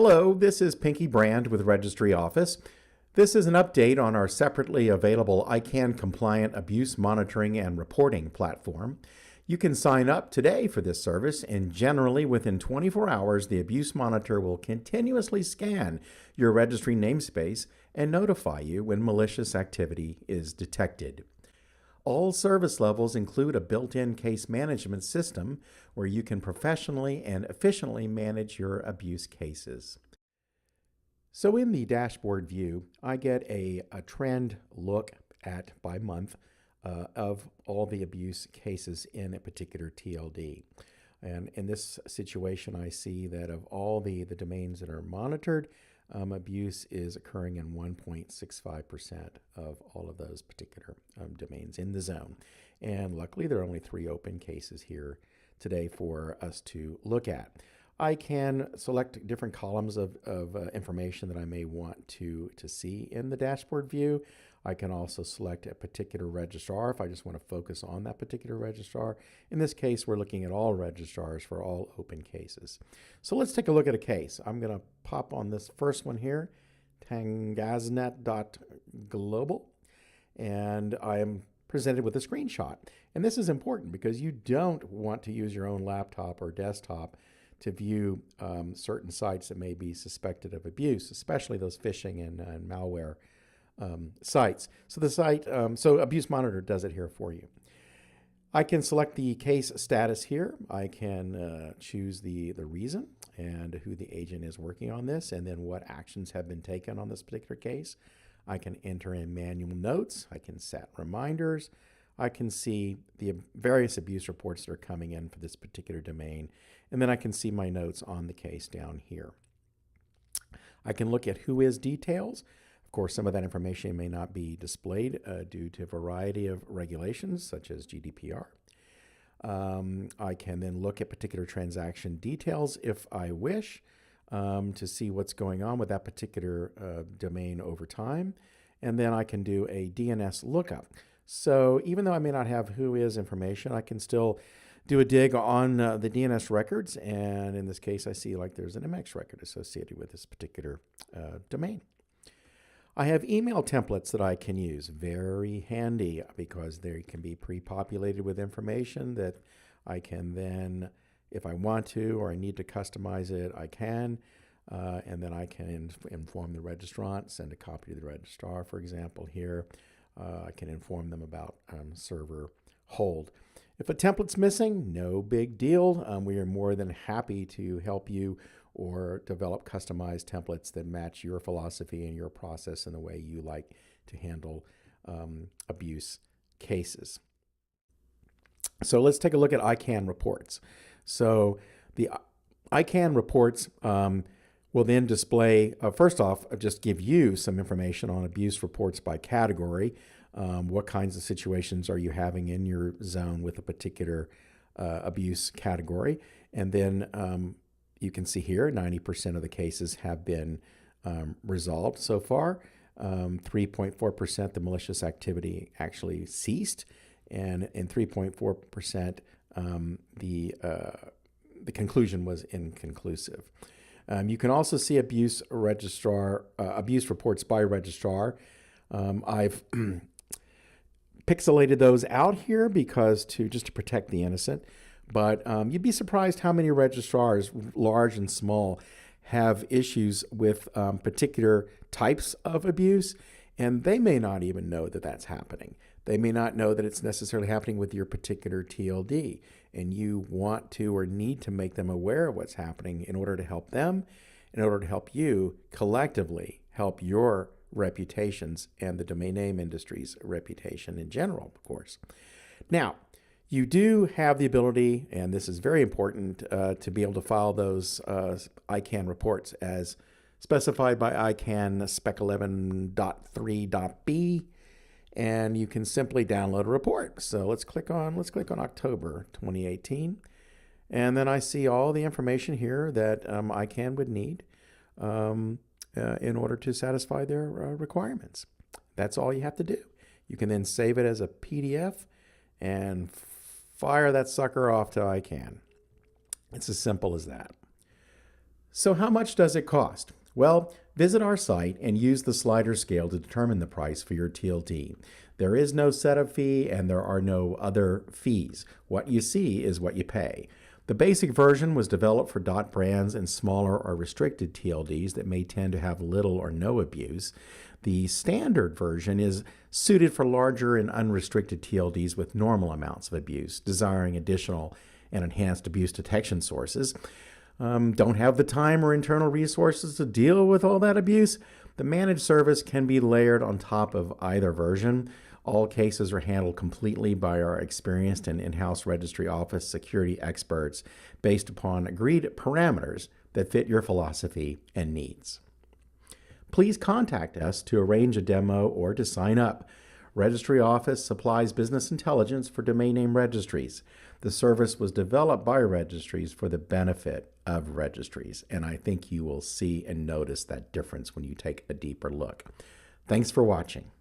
Hello, this is Pinky Brand with RegistryOffice. This is an update on our separately available ICANN compliant abuse monitoring and reporting platform. You can sign up today for this service, and generally within 24 hours, the Abuse Monitor will continuously scan your registry namespace and notify you when malicious activity is detected. All service levels include a built-in case management system where you can professionally and efficiently manage your abuse cases. So in the dashboard view, I get a trend look at by month of all the abuse cases in a particular TLD. And in this situation, I see that of all the domains that are monitored, abuse is occurring in 1.65% of all of those particular domains in the zone. And luckily, there are only 3 open cases here today for us to look at. I can select different columns of information that I may want to see in the dashboard view. I can also select a particular registrar if I just want to focus on that particular registrar. In this case, we're looking at all registrars for all open cases. So let's take a look at a case. I'm going to pop on this first one here, tangaznet.global, and I am presented with a screenshot. And this is important because you don't want to use your own laptop or desktop to view certain sites that may be suspected of abuse, especially those phishing and malware sites. So the site, so Abuse Monitor does it here for you. I can select the case status here. I can choose the reason and who the agent is working on this, and then what actions have been taken on this particular case. I can enter in manual notes. I can set reminders. I can see the various abuse reports that are coming in for this particular domain, and then I can see my notes on the case down here. I can look at who is details. Of course, some of that information may not be displayed due to a variety of regulations, such as GDPR. I can then look at particular transaction details if I wish to see what's going on with that particular domain over time. And then I can do a DNS lookup. So even though I may not have who is information, I can still do a dig on the DNS records. And in this case, I see like there's an MX record associated with this particular domain. I have email templates that I can use, very handy because they can be pre-populated with information that I can then, if I want to or I need to customize it, I can. And then I can inform the registrant, send a copy to the registrar, for example, here. I can inform them about server hold. If a template's missing, no big deal. We are more than happy to help you or develop customized templates that match your philosophy and your process and the way you like to handle abuse cases. So let's take a look at ICANN reports. So the ICANN reports will then display, first off, just give you some information on abuse reports by category. What kinds of situations are you having in your zone with a particular abuse category? And then you can see here 90% of the cases have been resolved so far. 3.4% the malicious activity actually ceased, and in 3.4% the conclusion was inconclusive. You can also see abuse reports by registrar. I've pixelated those out here because just to protect the innocent. But you'd be surprised how many registrars, large and small, have issues with particular types of abuse, and they may not even know that that's happening. They may not know that it's necessarily happening with your particular TLD, and you want to or need to make them aware of what's happening in order to help them, in order to help you collectively help your reputations and the domain name industry's reputation in general, of course. Now, you do have the ability, and this is very important, to be able to file those ICANN reports as specified by ICANN Spec 11.3.b, and you can simply download a report. So let's click on October 2018, and then I see all the information here that ICANN would need in order to satisfy their requirements. That's all you have to do. You can then save it as a PDF and fire that sucker off to ICANN. It's as simple as that. So how much does it cost? Well, visit our site and use the slider scale to determine the price for your TLD. There is no setup fee and there are no other fees. What you see is what you pay. The basic version was developed for dot brands and smaller or restricted TLDs that may tend to have little or no abuse. The standard version is suited for larger and unrestricted TLDs with normal amounts of abuse, desiring additional and enhanced abuse detection sources. Don't have the time or internal resources to deal with all that abuse? The managed service can be layered on top of either version. All cases are handled completely by our experienced and in-house registry office security experts based upon agreed parameters that fit your philosophy and needs. Please contact us to arrange a demo or to sign up. Registry Office supplies business intelligence for domain name registries. The service was developed by registries for the benefit of registries, and I think you will see and notice that difference when you take a deeper look. Thanks for watching.